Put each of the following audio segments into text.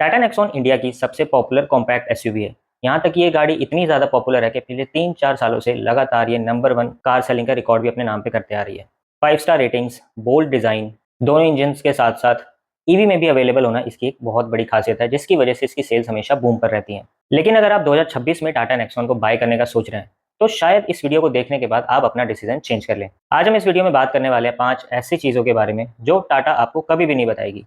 Tata Nexon India की सबसे popular compact SUV है। यहाँ तक कि ये गाड़ी इतनी ज़्यादा पॉपुलर है कि पिछले 3-4 सालों से लगातार ये नंबर 1 कार सेलिंग का रिकॉर्ड भी अपने नाम पे करते आ रही है। 5 स्टार रेटिंग्स, बोल्ड डिज़ाइन, दोनों इंजन्स के साथ-साथ ईवी में भी अवेलेबल होना इसकी एक बहुत बड़ी खासियत है, जिसकी वजह से इसकी सेल्स हमेशा बूम पर रहती हैं। लेकिन अगर आप 2026 में टाटा नेक्सॉन को बाय करने का सोच रहे हैं, तो शायद इस वीडियो को देखने के बाद आप अपना डिसीजन चेंज कर लें। आज हम इस वीडियो में बात करने वाले हैं 5 ऐसी चीज़ों के बारे में जो टाटा आपको कभी भी नहीं बताएगी।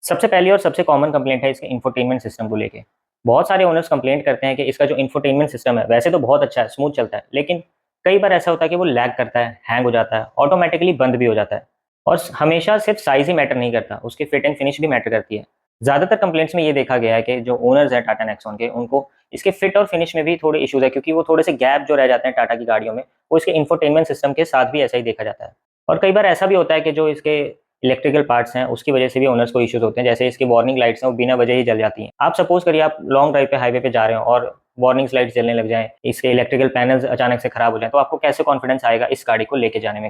सबसे पहली और सबसे कॉमन कंप्लेंट है इसके इंफोटेनमेंट सिस्टम को लेके। बहुत सारे ओनर्स कंप्लेंट करते हैं कि इसका जो इंफोटेनमेंट सिस्टम है वैसे तो बहुत अच्छा है, स्मूथ चलता है, लेकिन कई बार ऐसा होता है कि वो लैग करता है, हैंग हो जाता है, ऑटोमेटिकली बंद भी हो जाता है। और हमेशा सिर्फ साइज़ ही मैटर नहीं करता, उसकी फिट एंड फिनिश भी मैटर करती है। ज़्यादातर कंप्लेंट्स में ये देखा गया है कि जो ओनर्स हैं टाटा नेक्सॉन के, उनको इसके फिट और फिनिश में भी थोड़े इश्यूज़ है, क्योंकि वो थोड़े से गैप जो रह जाते हैं टाटा की गाड़ियों में, वो इसके इंफोटेनमेंट सिस्टम के साथ भी ऐसा ही देखा जाता है। और कई बार ऐसा भी होता है कि जो इसके इलेक्ट्रिकल पार्ट्स हैं, उसकी वजह से भी ओनर्स को इश्यूज़ होते हैं। जैसे इसकी वार्निंग लाइट्स हैं, वो बिना वजह ही जल जाती हैं। आप सपोज़ करिए आप लॉन्ग ड्राइव पे, हाईवे पे जा रहे हो और वार्निंग्स लाइट्स जलने लग जाएँ, इसके इलेक्ट्रिकल पैनल्स अचानक से खराब हो जाएँ, तो आपको कैसे कॉन्फिडेंस आएगा इस गाड़ी को लेके जाने में।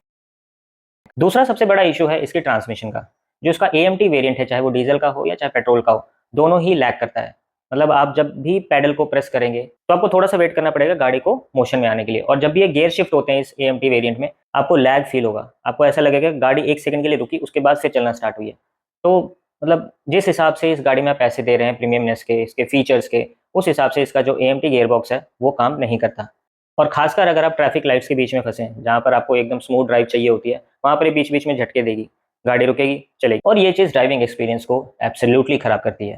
दूसरा सबसे बड़ा इश्यू है इसकी ट्रांसमिशन का। जो इसका एएमटी वेरिएंट है, चाहे वो डीज़ल का हो या चाहे पेट्रोल का हो, दोनों ही लैग करता है। मतलब आप जब भी पैडल को प्रेस करेंगे, तो आपको थोड़ा-सा वेट करना पड़ेगा गाड़ी को मोशन में आने के लिए, और जब भी ये गियर शिफ्ट होते हैं इस एएमटी वेरिएंट में, आपको लैग फ़ील होगा। आपको ऐसा लगेगा कि गाड़ी 1 सेकंड के लिए रुकी, उसके बाद फिर चलना स्टार्ट हुई है। तो मतलब जिस हिसाब से इस गाड़ी में आप पैसे दे रहे हैं प्रीमियमनेस के, इसके फीचर्स के, उस हिसाब से इसका जो एएमटी गियर बॉक्स है, वो काम नहीं करता। और खासकर अगर आप ट्रैफिक लाइट्स के बीच में फँसे हैं, जहाँ पर आपको एकदम स्मूथ ड्राइव चाहिए होती है, वहाँ पर ये बीच-बीच में झटके देगी, गाड़ी रुकेगी, चलेगी, और ये चीज़ ड्राइविंग एक्सपीरियंस को एब्सोल्यूटली खराब करती है।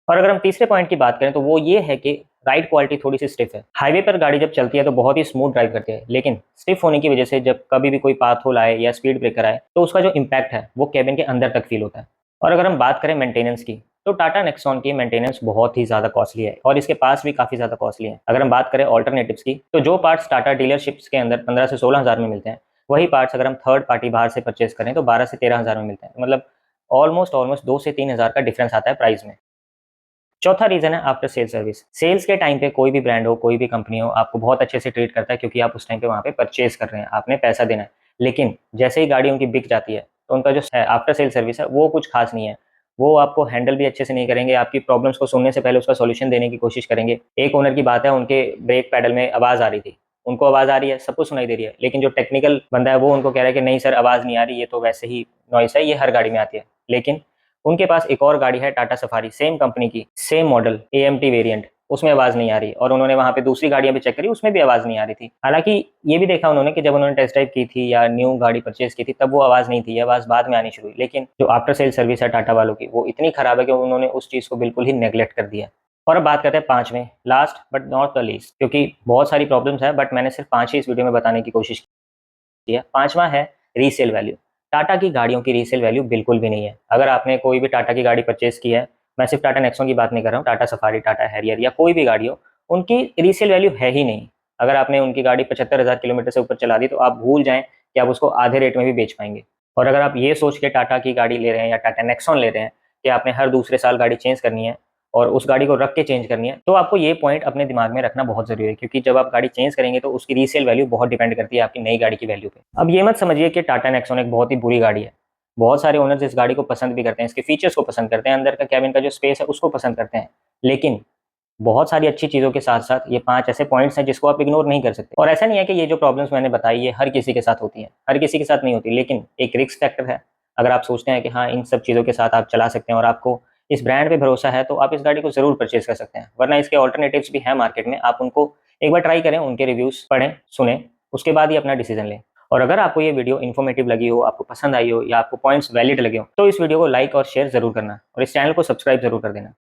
और अगर हम तीसरे पॉइंट की बात करें तो वो ये है कि राइड क्वालिटी थोड़ी-सी स्टिफ है। हाईवे पर गाड़ी जब चलती है तो बहुत ही स्मूथ ड्राइव करती है, लेकिन स्टिफ होने की वजह से जब कभी भी कोई पाथ होल आए या स्पीड ब्रेकर आए, तो उसका जो इम्पैक्ट है वो केबिन के अंदर तक फ़ील होता है। और अगर हम बात करें मेंटेनेंस की, तो टाटा नेक्सॉन की मेंटेनेंस बहुत ही ज़्यादा कॉस्टली है और इसके पास भी काफ़ी ज़्यादा कॉस्टली है। अगर हम बात करें अल्टरनेटिव्स की, तो जो पार्ट्स टाटा डीलरशिप्स के अंदर 15 से 16 हज़ार में मिलते हैं, वही पार्ट्स अगर हम थर्ड पार्टी बाहर से परचेज़ करें तो 12 से 13 हज़ार में मिलते हैं। मतलब ऑलमोस्ट 2 से 3 हज़ार का डिफरेंस आता है प्राइस में। चौथा रीज़न है आफ्टर सेल सर्विस। सेल्स के टाइम पे कोई भी ब्रांड हो, कोई भी कंपनी हो, आपको बहुत अच्छे से ट्रीट करता है, क्योंकि आप उस टाइम पे वहाँ पे परचेज़ कर रहे हैं, आपने पैसा देना है। लेकिन जैसे ही गाड़ी उनकी बिक जाती है, तो उनका जो आफ्टर सेल सर्विस है, वो कुछ खास नहीं है। वो आपको हैंडल भी अच्छे से नहीं करेंगे, आपकी प्रॉब्लम्स को सुनने से पहले उसका सॉल्यूशन देने की कोशिश करेंगे। एक ओनर की बात है, उनके ब्रेक पैडल में आवाज़ आ रही थी। उनको आवाज़ आ रही है, सबको सुनाई दे रही है, लेकिन जो टेक्निकल बंदा है, वो उनको कह रहा है कि नहीं सर, आवाज़ नहीं आ रही, ये तो वैसे ही नॉइज़ है, ये हर गाड़ी में आती है। लेकिन उनके पास एक और गाड़ी है टाटा सफारी, सेम कंपनी की, सेम मॉडल, एएमटी वेरिएंट, उसमें आवाज़ नहीं आ रही, और उन्होंने वहाँ पे दूसरी गाड़ियाँ भी चेक करी, उसमें भी आवाज़ नहीं आ रही थी। हालाँकि ये भी देखा उन्होंने कि जब उन्होंने टेस्ट ड्राइव की थी या न्यू गाड़ी परचेज़ की थी, तब वो आवाज़ नहीं थी, ये आवाज़ बाद में आनी शुरू हुई। लेकिन जो आफ्टर सेल सर्विस है टाटा वालों की, वो इतनी खराब है कि उन्होंने उस चीज़ को बिल्कुल ही नेग्लेक्ट कर दिया। और अब बात करते हैं 5वें, last but not the least, क्योंकि बहुत सारी प्रॉब्लम्स हैं, बट मैंने सिर्फ 5 ही इस वीडियो में बताने की कोशिश की है। 5वां है रीसेल वैल्यू। टाटा की गाड़ियों की रीसेल वैल्यू बिल्कुल भी नहीं है। अगर आपने कोई भी टाटा की गाड़ी परचेज़ की है, मैं सिर्फ टाटा नेक्सॉन की बात नहीं कर रहा हूँ, टाटा सफारी, टाटा हैरियर या कोई भी गाड़ी हो, उनकी रीसेल वैल्यू है ही नहीं। अगर आपने उनकी गाड़ी 75,000 किलोमीटर से ऊपर चला दी, तो आप भूल जाएँ कि आप उसको आधे रेट में भी बेच पाएँगे। और अगर आप ये सोच के टाटा की गाड़ी ले रहे हैं या टाटा नेक्सॉन ले रहे हैं कि आपने हर दूसरे साल गाड़ी चेंज करनी है और उस गाड़ी को रख के चेंज करनी है, तो आपको ये पॉइंट अपने दिमाग में रखना बहुत ज़रूरी है, क्योंकि जब आप गाड़ी चेंज करेंगे तो उसकी रीसेल वैल्यू बहुत डिपेंड करती है आपकी नई गाड़ी की वैल्यू पे। अब ये मत समझिए कि टाटा नेक्सॉन एक बहुत ही बुरी गाड़ी है। बहुत सारे ओनर्स इस गाड़ी को पसंद भी करते हैं, इसके फीचर्स को पसंद करते हैं, अंदर का केबिन का जो स्पेस है उसको पसंद करते हैं। लेकिन बहुत सारी अच्छी चीज़ों के साथ-साथ ये 5 ऐसे पॉइंट्स हैं जिसको आप इग्नोर नहीं कर सकते। और ऐसा नहीं है कि ये जो प्रॉब्लम्स मैंने बताई ये हर किसी के साथ होती हैं, हर किसी के साथ नहीं होती, लेकिन एक रिस्क फैक्टर है। अगर आप सोचते हैं कि हाँ, इन सब चीज़ों के साथ आप चला सकते हैं और आपको इस ब्रांड पे भरोसा है, तो आप इस गाड़ी को ज़रूर परचेज़ कर सकते हैं। वरना इसके अल्टरनेटिव्स भी हैं मार्केट में, आप उनको एक बार ट्राई करें, उनके रिव्यूज़ पढ़ें, सुनें, उसके बाद ही अपना डिसीज़न लें। और अगर आपको ये वीडियो इन्फॉर्मेटिव लगी हो, आपको पसंद आई हो या आपको पॉइंट्स वैलिड लगे हो, तो इस वीडियो को लाइक और शेयर ज़रूर करना और इस चैनल को सब्सक्राइब ज़रूर कर देना।